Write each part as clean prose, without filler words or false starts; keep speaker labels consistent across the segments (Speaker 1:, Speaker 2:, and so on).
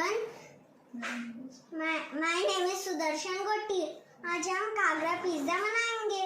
Speaker 1: everyone. My name is Sudarshan गोटी. आज हम कागरा पिज्जा बनाएंगे.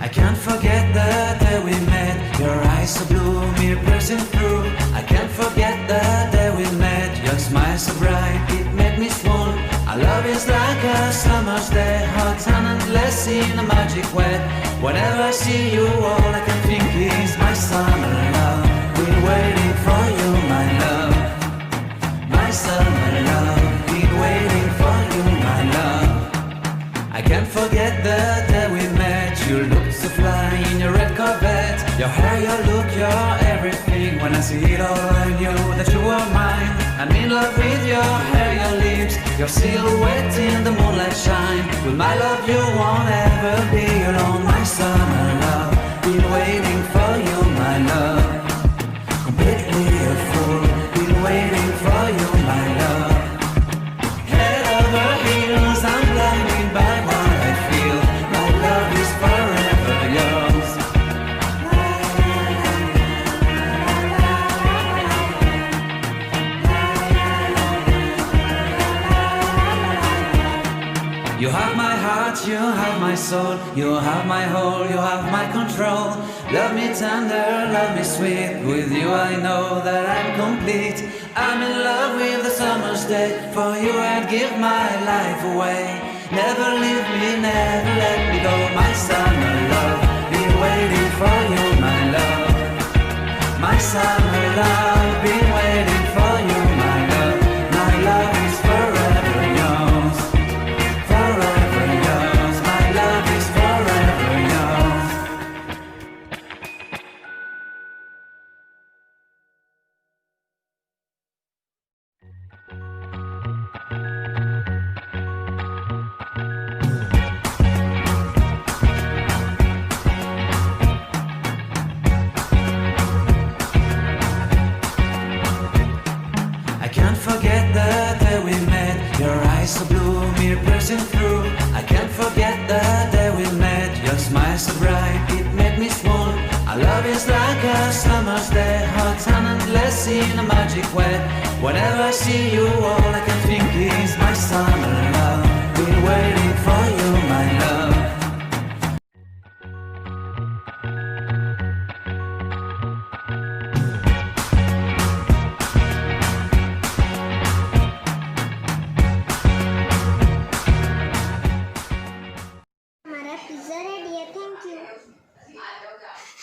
Speaker 2: I can't forget the day we met. Your eyes so blue, me pressing through. I can't forget the day we met. Your smile so bright, it made me swoon. Our love is like a summer's day, hot and endless in a magic way. Whenever I see you, all I can think is my summer love. Been waiting for you, my love. My summer love. Been waiting for you, my love. I can't forget the day we met. You looked so fly in your red Corvette. Your hair, your look, your everything. When I see it all, I knew that you were mine. I'm in love with your hair, your lips, your silhouette in the moonlight shine. With my love, you won't ever be alone. My summer love, been waiting for you, my love. Completely a fool, been waiting for you, my love. Head over heels, I'm blinded by what I feel. My love is forever yours. You have my heart, you have my soul, you have my whole, you have my control. Love me tender, love me sweet. With you I know that I'm complete. I'm in love with the summer's day. For you I'd give my life away. Never leave me, never let me go. My summer love, been waiting for you, my love. My summer love, been waiting for you, my love. My love is forever yours. Forever yours, my love is forever yours. I can't forget the day we met. Your eyes so blue, me pressing through. I can't forget the day we met. Your smile so bright, it made me swoon. Our love is like a summer's day, hot and endless in a magic way. Whenever I see you, all I can think is my summer love. Been waiting for you, my love.